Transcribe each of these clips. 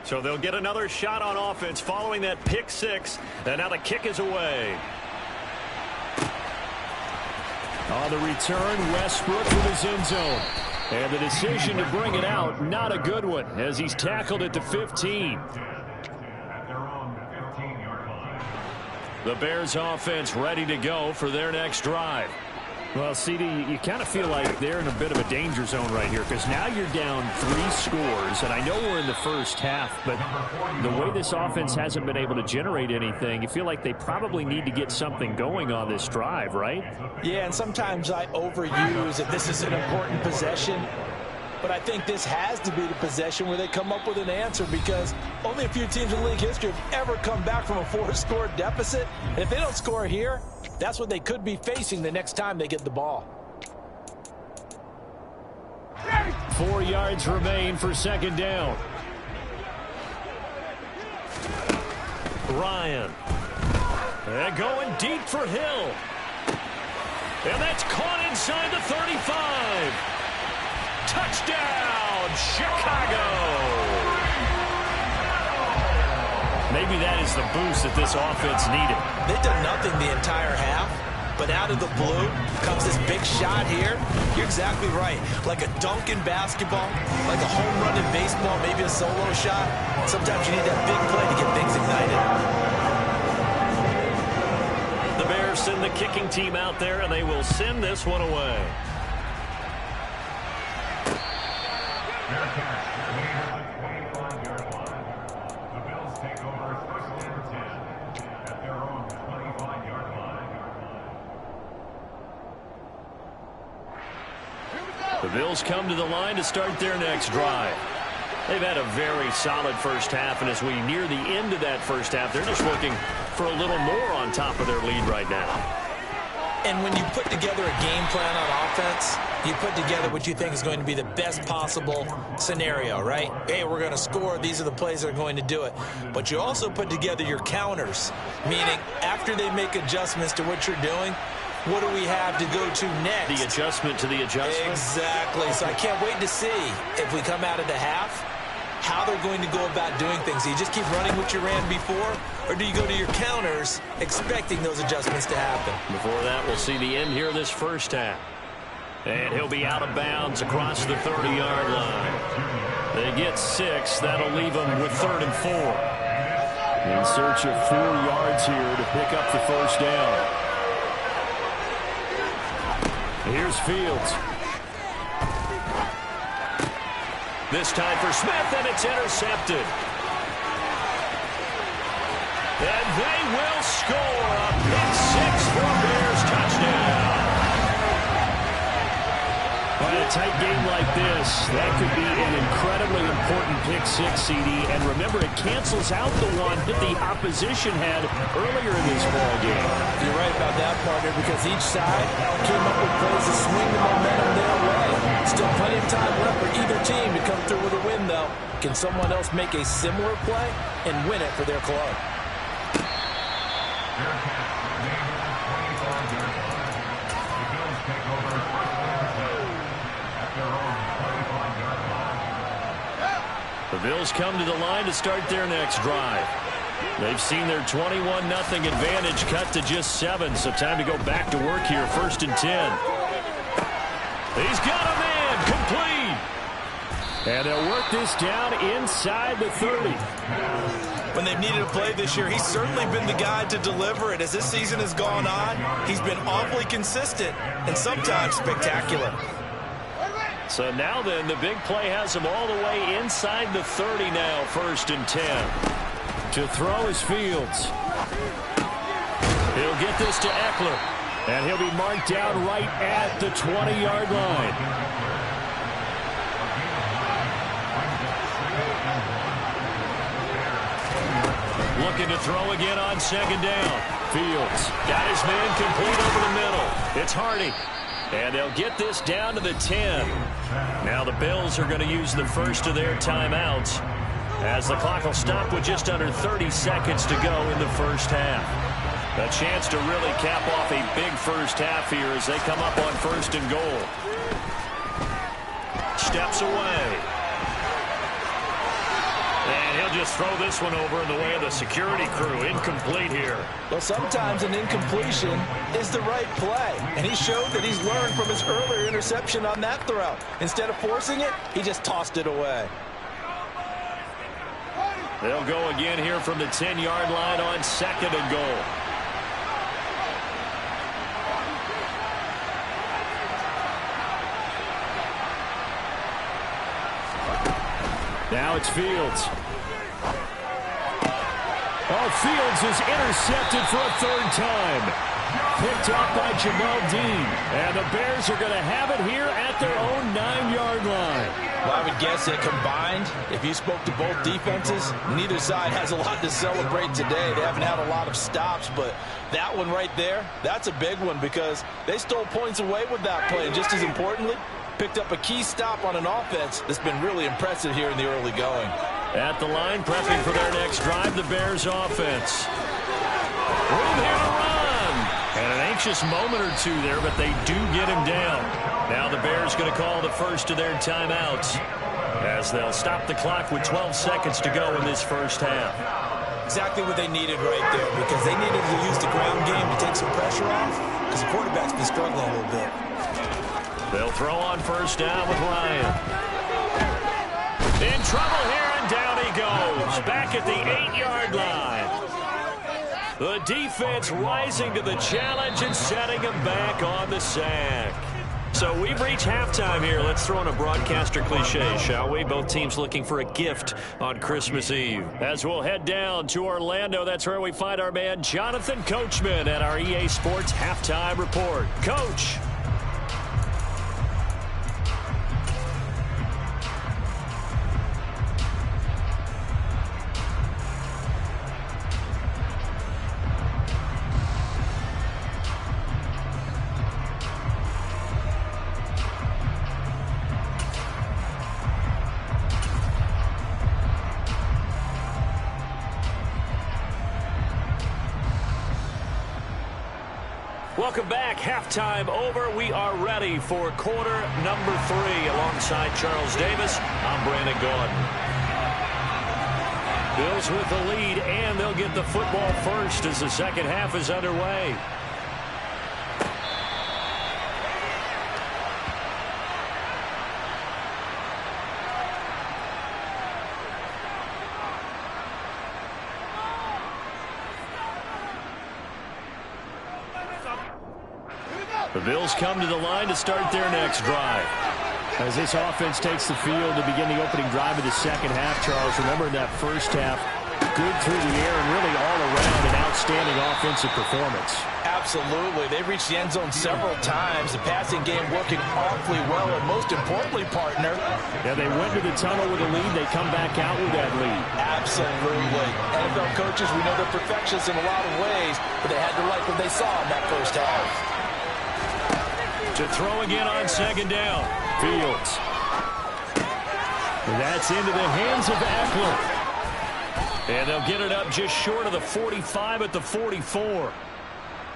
So they'll get another shot on offense following that pick six. And now the kick is away. On the return, Westbrook with his end zone. And the decision to bring it out, not a good one, as he's tackled at the 15. The Bears offense ready to go for their next drive. Well, CD, you kind of feel like they're in a bit of a danger zone right here because now you're down 3 scores, and I know we're in the first half, but the way this offense hasn't been able to generate anything, you feel like they probably need to get something going on this drive, right? Yeah, and sometimes I overuse if this is an important possession, but I think this has to be the possession where they come up with an answer because only a few teams in league history have ever come back from a 4-score deficit, and if they don't score here, that's what they could be facing the next time they get the ball. 4 yards remain for second down. Ryan. And going deep for Hill. And that's caught inside the 35. Touchdown, Chicago. Maybe that is the boost that this offense needed. They've done nothing the entire half, but out of the blue comes this big shot here. You're exactly right. Like a dunk in basketball, like a home run in baseball, maybe a solo shot. Sometimes you need that big play to get things ignited. The Bears send the kicking team out there, and they will send this one away. The Bills come to the line to start their next drive. They've had a very solid first half, and as we near the end of that first half, they're just looking for a little more on top of their lead right now. And when you put together a game plan on offense, you put together what you think is going to be the best possible scenario, right? Hey, we're going to score. These are the plays that are going to do it. But you also put together your counters, meaning after they make adjustments to what you're doing, what do we have to go to next? The adjustment to the adjustment? Exactly. So I can't wait to see if we come out of the half, how they're going to go about doing things. Do you just keep running what you ran before, or do you go to your counters expecting those adjustments to happen? Before that, we'll see the end here of this first half. And he'll be out of bounds across the 30-yard line. They get 6. That'll leave them with 3rd and 4. In search of 4 yards here to pick up the first down. Here's Fields. This time for Smith, and it's intercepted. And they will score a pick 6 for Bears touchdown. In a tight game like this, that could be an incredibly important pick 6, CD. And remember, it cancels out the one that the opposition had earlier in this ball game. You're right about that, partner, because each side came up with plays to swing the momentum their way. Still plenty of time left for either team to come through with a win, though. Can someone else make a similar play and win it for their club? The Bills come to the line to start their next drive. They've seen their 21-0 advantage cut to just 7, so time to go back to work here, 1st and 10. He's got a man, complete. And they'll work this down inside the 30. When they've needed a play this year, he's certainly been the guy to deliver it. As this season has gone on, he's been awfully consistent and sometimes spectacular. So now then, the big play has him all the way inside the 30 now, 1st and 10. To throw is Fields. He'll get this to Eckler, and he'll be marked down right at the 20-yard line. Looking to throw again on 2nd down. Fields got his man complete over the middle. It's Hardy. And they'll get this down to the 10. Now the Bills are going to use the first of their timeouts as the clock will stop with just under 30 seconds to go in the first half. A chance to really cap off a big first half here as they come up on 1st and goal. Steps away. And they'll just throw this one over in the way of the security crew. Incomplete here. Well, sometimes an incompletion is the right play. And he showed that he's learned from his earlier interception on that throw. Instead of forcing it, he just tossed it away. They'll go again here from the 10-yard line on 2nd and goal. Now it's Fields. Oh, Fields is intercepted for a 3rd time. Picked up by Jamal Dean. And the Bears are going to have it here at their own 9-yard line. Well, I would guess that combined, if you spoke to both defenses, neither side has a lot to celebrate today. They haven't had a lot of stops, but that one right there, that's a big one because they stole points away with that play. And just as importantly, picked up a key stop on an offense that's been really impressive here in the early going. At the line, prepping for their next drive, the Bears offense. Room here to run. And an anxious moment or two there, but they do get him down. Now the Bears going to call the first of their timeouts as they'll stop the clock with 12 seconds to go in this first half. Exactly what they needed right there because they needed to use the ground game to take some pressure off because the quarterback's been struggling a little bit. They'll throw on first down with Ryan. In trouble here, and down he goes. Back at the 8-yard line. The defense rising to the challenge and setting him back on the sack. So we've reached halftime here. Let's throw in a broadcaster cliche, shall we? Both teams looking for a gift on Christmas Eve. As we'll head down to Orlando, that's where we find our man Jonathan Coachman at our EA Sports Halftime Report. Coach. Welcome back. Halftime over. We are ready for quarter number 3. Alongside Charles Davis, I'm Brandon Gordon. Bills with the lead, and they'll get the football first as the second half is underway. The Bills come to the line to start their next drive. As this offense takes the field to begin the opening drive of the second half, Charles, remember in that first half, good through the air and really all around an outstanding offensive performance. Absolutely. They reached the end zone several times. The passing game working awfully well, and most importantly, partner. Yeah, they went to the tunnel with a lead. They come back out with that lead. Absolutely. NFL coaches, we know they're perfectionists in a lot of ways, but they had to like what they saw in that first half. To throw again on second down. Fields. That's into the hands of Eckler. And they'll get it up just short of the 45 at the 44.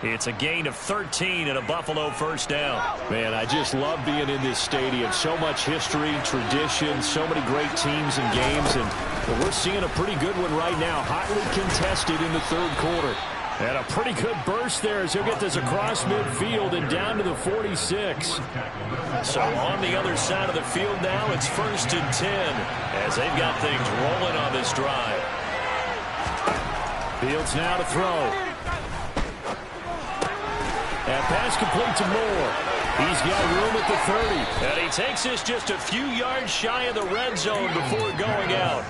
It's a gain of 13 and a Buffalo first down. Man, I just love being in this stadium. So much history, tradition, so many great teams and games. And we're seeing a pretty good one right now. Hotly contested in the third quarter. And a pretty good burst there as he'll get this across midfield and down to the 46. So on the other side of the field now, it's 1st and 10 as they've got things rolling on this drive. Fields now to throw. And pass complete to Moore. He's got room at the 30. And he takes this just a few yards shy of the red zone before going out.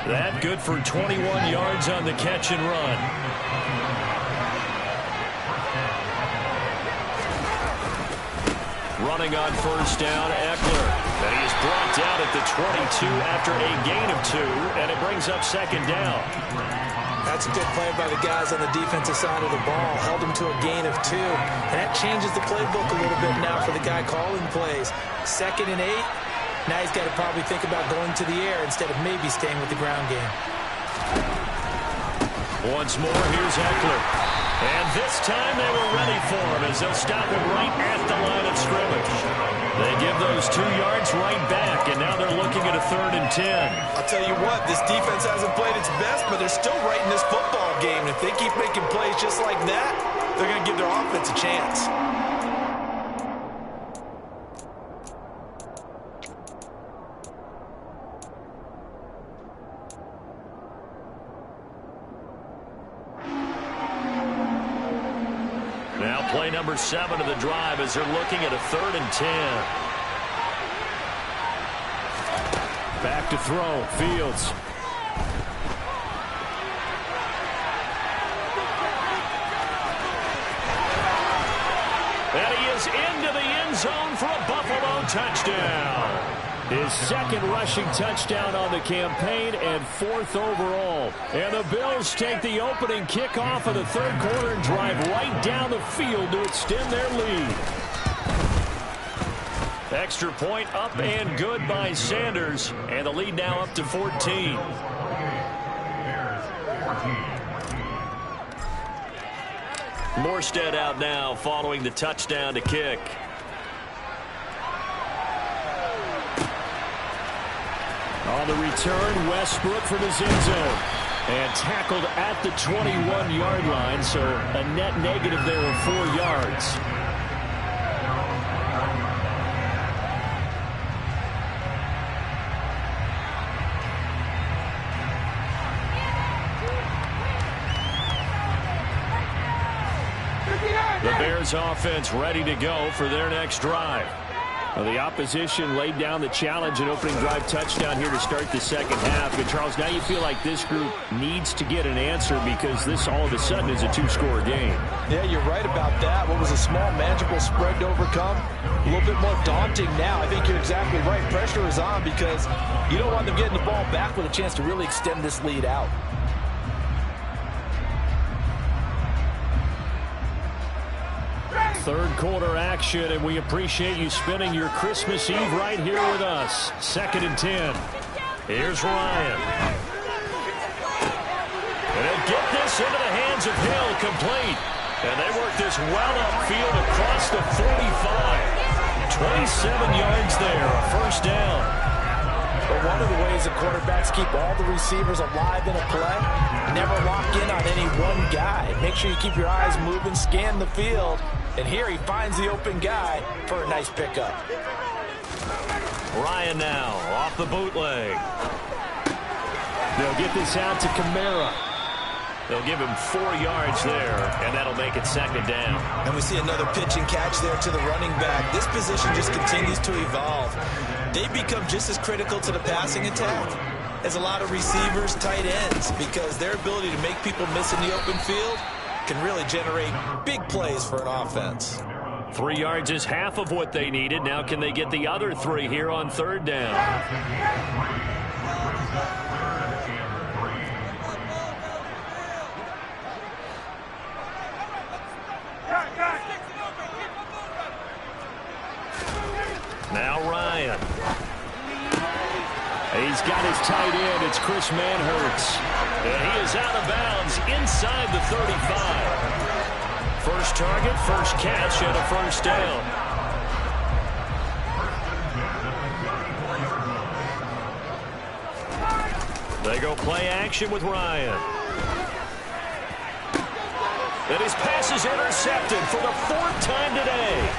That good for 21 yards on the catch and run. Running on first down, Eckler. And he is brought down at the 22 after a gain of 2, and it brings up second down. That's a good play by the guys on the defensive side of the ball. Held him to a gain of 2. And that changes the playbook a little bit now for the guy calling plays. 2nd and 8. Now he's got to probably think about going to the air instead of maybe staying with the ground game. Once more, here's Eckler. And this time they were ready for him as they'll stop him right at the line of scrimmage. They give those 2 yards right back, and now they're looking at a 3rd and 10. I'll tell you what, this defense hasn't played its best, but they're still right in this football game. If they keep making plays just like that, they're going to give their offense a chance. Now play number 7 of the drive as they're looking at a 3rd and 10. Back to throw. Fields. And he is into the end zone for a Buffalo touchdown. His 2nd rushing touchdown on the campaign and 4th overall. And the Bills take the opening kickoff of the 3rd quarter and drive right down the field to extend their lead. Extra point up and good by Sanders, and the lead now up to 14. Morstead out now following the touchdown to kick. On the return, Westbrook from his end zone. And tackled at the 21-yard line, so a net negative there of 4 yards. The Bears offense ready to go for their next drive. Well, the opposition laid down the challenge and opening drive touchdown here to start the 2nd half. And, Charles, now you feel like this group needs to get an answer because this all of a sudden is a 2-score game. Yeah, you're right about that. What was a small, manageable spread to overcome? A little bit more daunting now. I think you're exactly right. Pressure is on because you don't want them getting the ball back with a chance to really extend this lead out. Third quarter action, and we appreciate you spending your Christmas Eve right here with us. 2nd and 10. Here's Ryan. And they'll get this into the hands of Hill, complete. And they work this well upfield across the 45. 27 yards there, a 1st down. But one of the ways the quarterbacks keep all the receivers alive in a play, never lock in on any one guy. Make sure you keep your eyes moving, scan the field. And here he finds the open guy for a nice pickup. Ryan now off the bootleg. They'll get this out to Kamara. They'll give him 4 yards there, and that'll make it 2nd down. And we see another pitch and catch there to the running back. This position just continues to evolve. They become just as critical to the passing attack as a lot of receivers, tight ends, because their ability to make people miss in the open field can really generate big plays for an offense. 3 yards is half of what they needed. Now can they get the other 3 here on 3rd down? Now Ryan. He's got his tight end. It's Chris Manhertz. And he is out of bounds inside the 35. First target, first catch, and a 1st down. They go play action with Ryan. And his pass is intercepted for the 4th time today.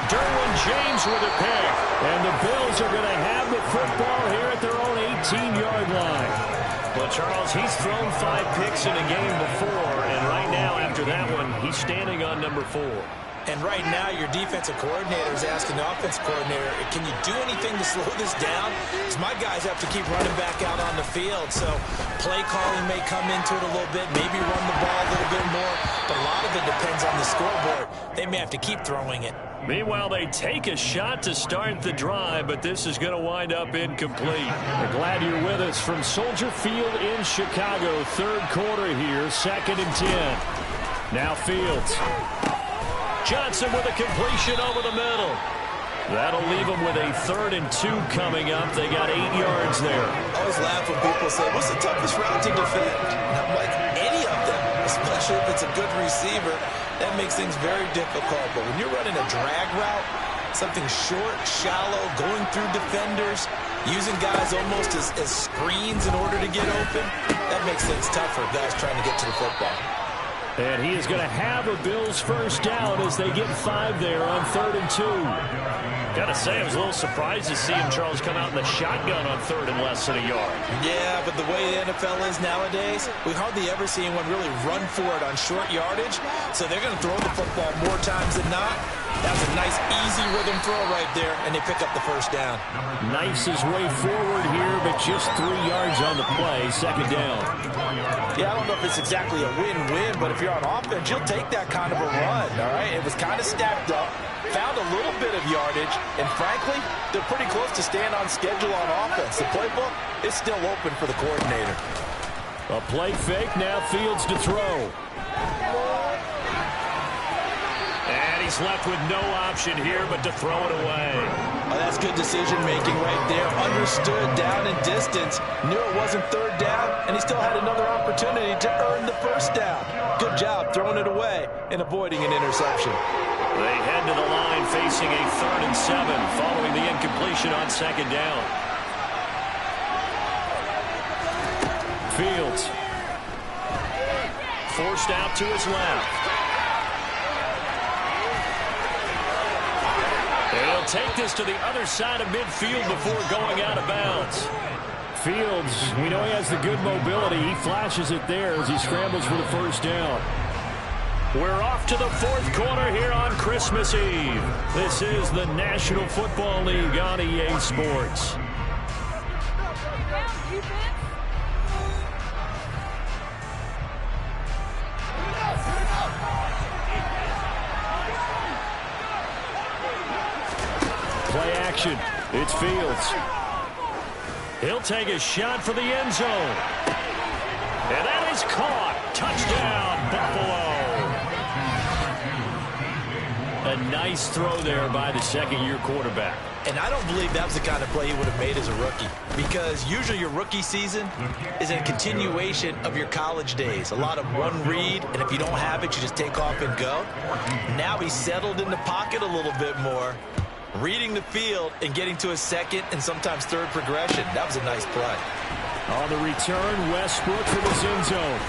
Derwin James with a pick. And the Bills are going to have the football here at their own 18-yard line. Well, Charles, he's thrown 5 picks in a game before, and right now, after that one, he's standing on number 4. And right now, your defensive coordinator is asking the offensive coordinator, can you do anything to slow this down? Because my guys have to keep running back out on the field. So play calling may come into it a little bit, maybe run the ball a little bit more, but a lot of it depends on the scoreboard. They may have to keep throwing it. Meanwhile, they take a shot to start the drive, but this is going to wind up incomplete. We're glad you're with us from Soldier Field in Chicago. 3rd quarter here, 2nd and 10. Now Fields. Johnson with a completion over the middle. That'll leave them with a 3rd and 2 coming up. They got 8 yards there. I always laugh when people say, what's the toughest route to defend? And I'm like, any of them, especially if it's a good receiver. That makes things very difficult. But when you're running a drag route, Something short, shallow, going through defenders, using guys almost as screens in order to get open. That makes things tough for guys trying to get to the football. And he is going to have a Bills first down as they get 5 there on 3rd and 2. Gotta say, I was a little surprised to see him, Charles, come out in the shotgun on 3rd and less than a yard. Yeah, but the way the NFL is nowadays, we hardly ever see anyone really run for it on short yardage. So they're going to throw the football more times than not. That was a nice, easy rhythm throw right there, and they pick up the first down. Knifes his way forward here, but just 3 yards on the play, 2nd down. Yeah, I don't know if it's exactly a win-win, but if you're on offense, you'll take that kind of a run, all right? It was kind of stacked up, found a little bit of yardage, and frankly, they're pretty close to staying on schedule on offense. The playbook is still open for the coordinator. A play fake, now Fields to throw. And he's left with no option here but to throw it away. Oh, that's good decision-making right there. Understood down and distance. Knew it wasn't 3rd down, and he still had another opportunity to earn the first down. Good job throwing it away and avoiding an interception. They head to the line facing a 3rd and 7 following the incompletion on 2nd down. Fields. Forced out to his left. He'll take this to the other side of midfield before going out of bounds. Fields, we know he has the good mobility. He flashes it there as he scrambles for the first down. We're off to the 4th quarter here on Christmas Eve. This is the National Football League on EA Sports. Play action. It's Fields. He'll take a shot for the end zone. And that is caught. Touchdown, Buffalo. A nice throw there by the 2nd-year quarterback. And I don't believe that was the kind of play he would have made as a rookie, because usually your rookie season is a continuation of your college days. A lot of one read, and if you don't have it, you just take off and go. Now he's settled in the pocket a little bit more, reading the field and getting to a 2nd and sometimes 3rd progression. That was a nice play. On the return, Westbrook for the end zone.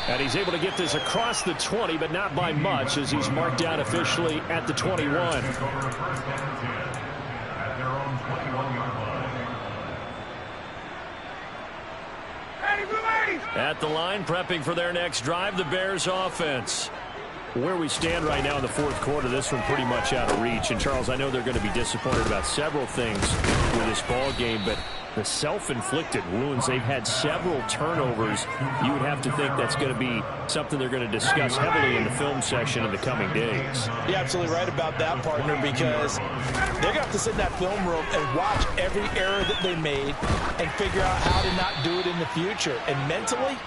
And he's able to get this across the 20, but not by much, as he's marked down officially at the 21. At the line, prepping for their next drive, the Bears offense. Where we stand right now in the 4th quarter, this one pretty much out of reach. And, Charles, I know they're going to be disappointed about several things with this ball game, but the self-inflicted wounds, they've had several turnovers. You would have to think that's going to be something they're going to discuss heavily in the film section in the coming days. You're absolutely right about that, partner, because they're going to have to sit in that film room and watch every error that they made and figure out how to not do it in the future. And mentally,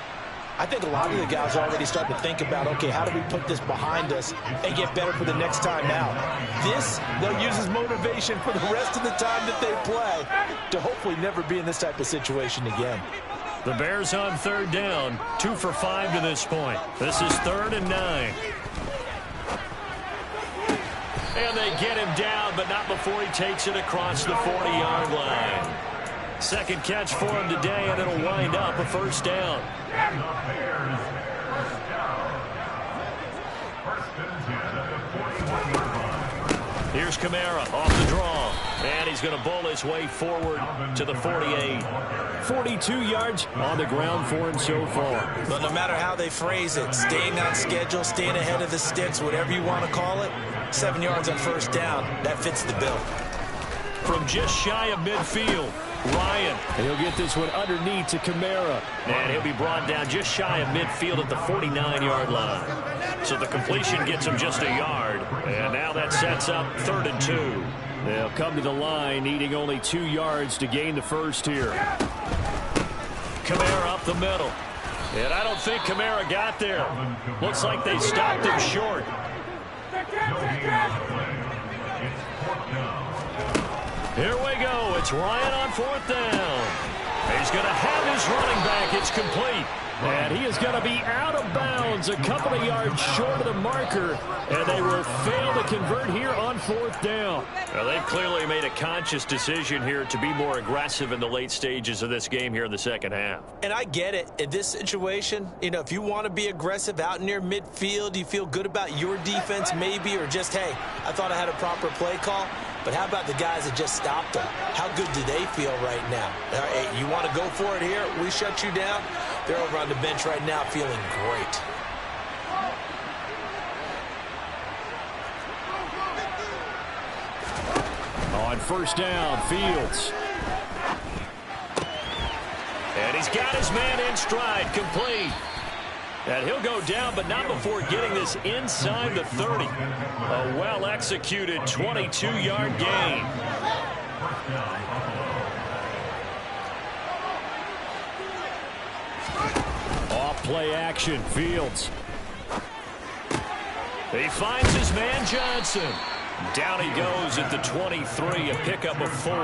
I think a lot of the guys are already starting to think about, okay, how do we put this behind us and get better for the next time out? This, they'll use as motivation for the rest of the time that they play to hopefully never be in this type of situation again. The Bears on 3rd down, 2 for 5 to this point. This is 3rd and 9. And they get him down, but not before he takes it across the 40-yard line. 2nd catch for him today, and it'll wind up a first down. Here's Kamara off the draw, and he's going to bowl his way forward to the 48. 42 yards on the ground for him so far. But no matter how they phrase it, staying on schedule, staying ahead of the sticks, whatever you want to call it, 7 yards on first down, that fits the bill. From just shy of midfield, Ryan. And he'll get this one underneath to Kamara. And he'll be brought down just shy of midfield at the 49-yard line. So the completion gets him just a yard. And now that sets up 3rd and 2. They'll come to the line, needing only 2 yards to gain the first here. Kamara up the middle. And I don't think Kamara got there. Looks like they stopped him short. Here we go. It's Ryan on 4th down. He's going to have his running back. It's complete. And he is going to be out of bounds, a couple of yards short of the marker, and they will fail to convert here on 4th down. Well, they've clearly made a conscious decision here to be more aggressive in the late stages of this game here in the second half. And I get it. In this situation, you know, if you want to be aggressive out near midfield, you feel good about your defense maybe, or just, hey, I thought I had a proper play call. But how about the guys that just stopped them? How good do they feel right now? All right, you want to go for it here? We shut you down. They're over on the bench right now feeling great. On 1st down, Fields. And he's got his man in stride, complete. And he'll go down, but not before getting this inside the 30. A well-executed 22-yard gain. Off play action, Fields. He finds his man Johnson. Down he goes at the 23, a pickup of 4.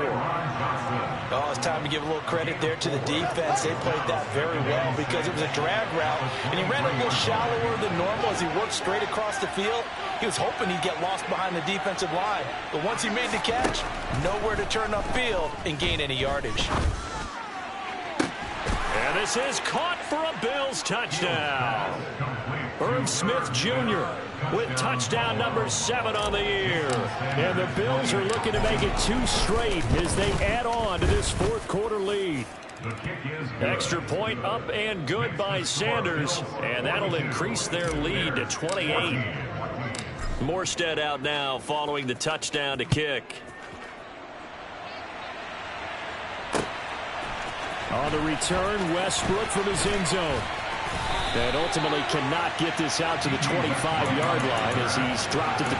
Oh, it's time to give a little credit there to the defense. They played that very well because it was a drag route, and he ran a little shallower than normal as he worked straight across the field. He was hoping he'd get lost behind the defensive line, but once he made the catch, nowhere to turn upfield and gain any yardage. And this is caught for a Bills touchdown. Irv Smith Jr. with touchdown number 7 on the year. And the Bills are looking to make it 2 straight as they add on to this 4th quarter lead. Extra point up and good by Sanders, and that'll increase their lead to 28. Morstead out now following the touchdown to kick. On the return, Westbrook from his end zone. And ultimately cannot get this out to the 25-yard line as he's dropped at the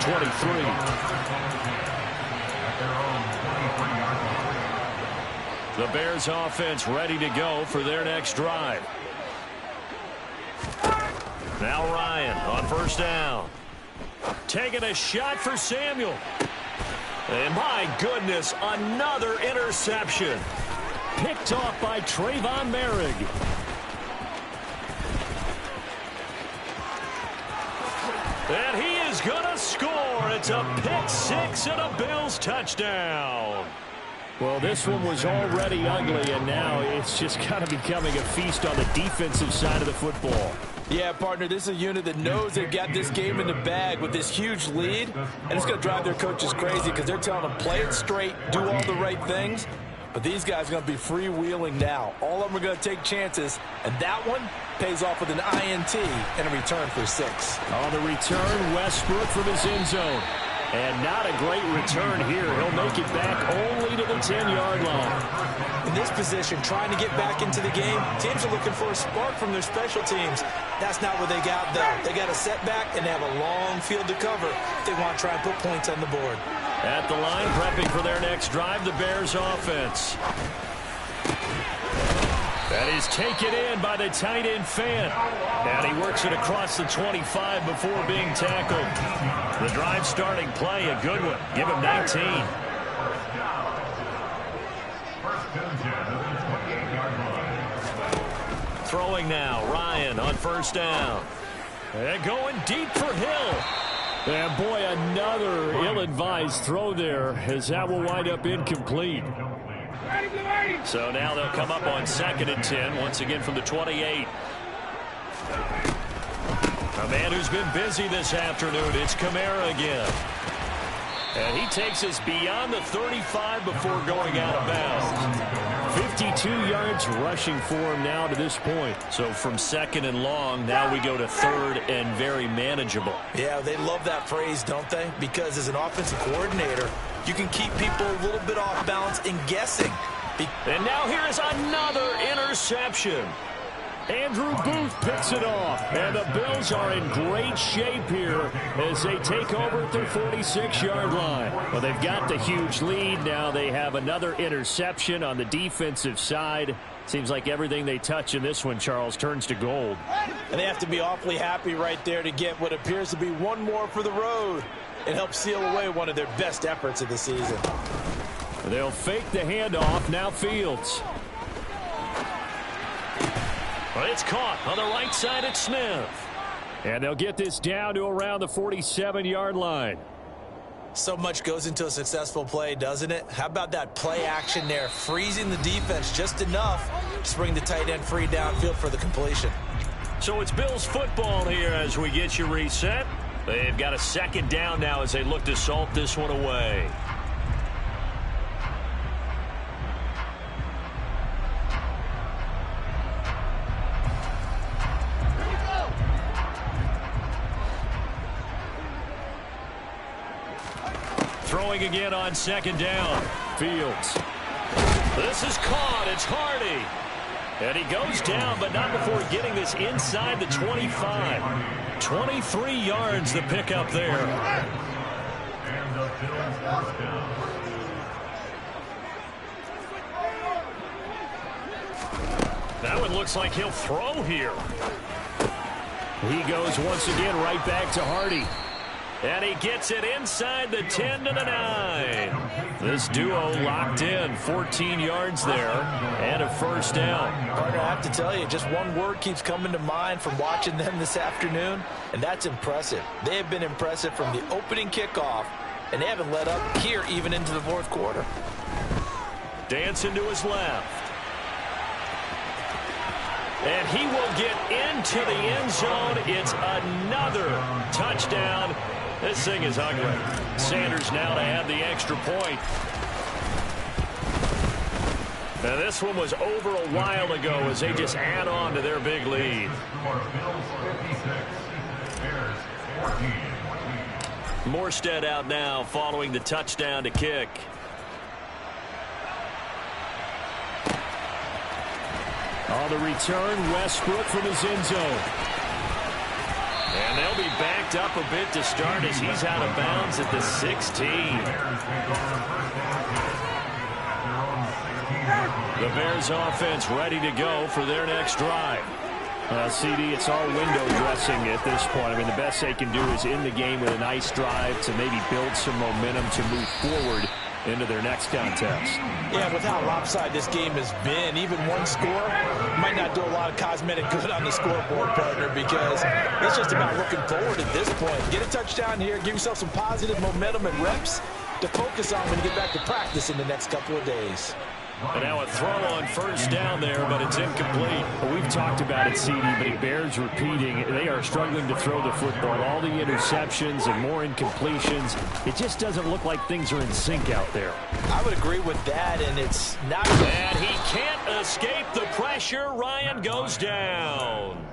23. The Bears offense ready to go for their next drive. Now Ryan on 1st down. Taking a shot for Samuel. And my goodness, another interception. Picked off by Trayvon Merrick. And he is going to score. It's a pick 6 and a Bills touchdown. Well, this one was already ugly, and now it's just kind of becoming a feast on the defensive side of the football. Yeah, partner, this is a unit that knows they've got this game in the bag with this huge lead, and it's going to drive their coaches crazy because they're telling them play it straight, do all the right things. But these guys are going to be freewheeling now. All of them are going to take chances, and that one pays off with an INT and a return for 6. On the return, Westbrook from his end zone. And not a great return here. He'll make it back only to the 10-yard line. In this position, trying to get back into the game, teams are looking for a spark from their special teams. That's not what they got, though. They got a setback, and they have a long field to cover if they want to try and put points on the board. At the line, prepping for their next drive, the Bears offense. That is taken in by the tight end Fant. And he works it across the 25 before being tackled. The drive starting play, a good one. Give him 19. Throwing now, Ryan on 1st down. And going deep for Hill. And boy, another ill-advised throw there as that will wind up incomplete. So now they'll come up on 2nd and 10, once again from the 28. A man who's been busy this afternoon, it's Kamara again. And he takes us beyond the 35 before going out of bounds. 52 yards rushing for him now to this point. So from 2nd and long, now we go to 3rd and very manageable. Yeah, they love that phrase, don't they? Because as an offensive coordinator, you can keep people a little bit off balance and guessing. And now here is another interception. Andrew Booth picks it off. And the Bills are in great shape here as they take over at their 46-yard line. Well, they've got the huge lead. Now they have another interception on the defensive side. Seems like everything they touch in this one, Charles, turns to gold. And they have to be awfully happy right there to get what appears to be one more for the road and help seal away one of their best efforts of the season. They'll fake the handoff. Now Fields. It's caught on the right side at Smith. And they'll get this down to around the 47-yard line. So much goes into a successful play, doesn't it? How about that play action there, freezing the defense just enough to bring the tight end free downfield for the completion. So it's Bills football here as we get you reset. They've got a second down now as they look to salt this one away. Throwing again on second down. Fields. This is caught. It's Hardy. And he goes down, but not before getting this inside the 25. 23 yards the pickup there. That one looks like he'll throw here. He goes once again right back to Hardy. And he gets it inside the 10 to the 9. This duo locked in. 14 yards there and a first down. Partner, I have to tell you, just one word keeps coming to mind from watching them this afternoon, and that's impressive. They have been impressive from the opening kickoff, and they haven't let up here even into the fourth quarter. Dancing to his left. And he will get into the end zone. It's another touchdown. This thing is ugly. Sanders now to add the extra point. Now this one was over a while ago as they just add on to their big lead. Morstead out now following the touchdown to kick. On the return, Westbrook from his end zone. And they'll be backed up a bit to start as he's out of bounds at the 16. The Bears offense ready to go for their next drive. CD, it's all window dressing at this point. I mean, the best they can do is in the game with a nice drive to maybe build some momentum to move forward into their next contest. Yeah, with how lopsided this game has been, even one score might not do a lot of cosmetic good on the scoreboard, partner, because it's just about looking forward at this point. Get a touchdown here, give yourself some positive momentum and reps to focus on when you get back to practice in the next couple of days. And now a throw on first down there, but it's incomplete. Well, we've talked about it, CD, but it bears repeating. They are struggling to throw the football. All the interceptions and more incompletions. It just doesn't look like things are in sync out there. I would agree with that, and it's not... And he can't escape the pressure. Ryan goes down.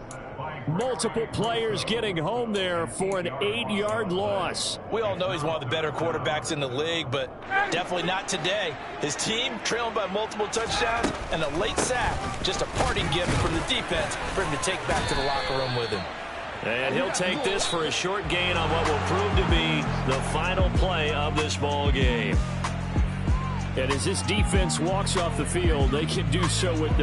Multiple players getting home there for an 8-yard loss. We all know he's one of the better quarterbacks in the league, but definitely not today. His team trailing by multiple touchdowns and a late sack. Just a parting gift from the defense for him to take back to the locker room with him. And he'll take this for a short gain on what will prove to be the final play of this ball game. And as this defense walks off the field, they can do so with their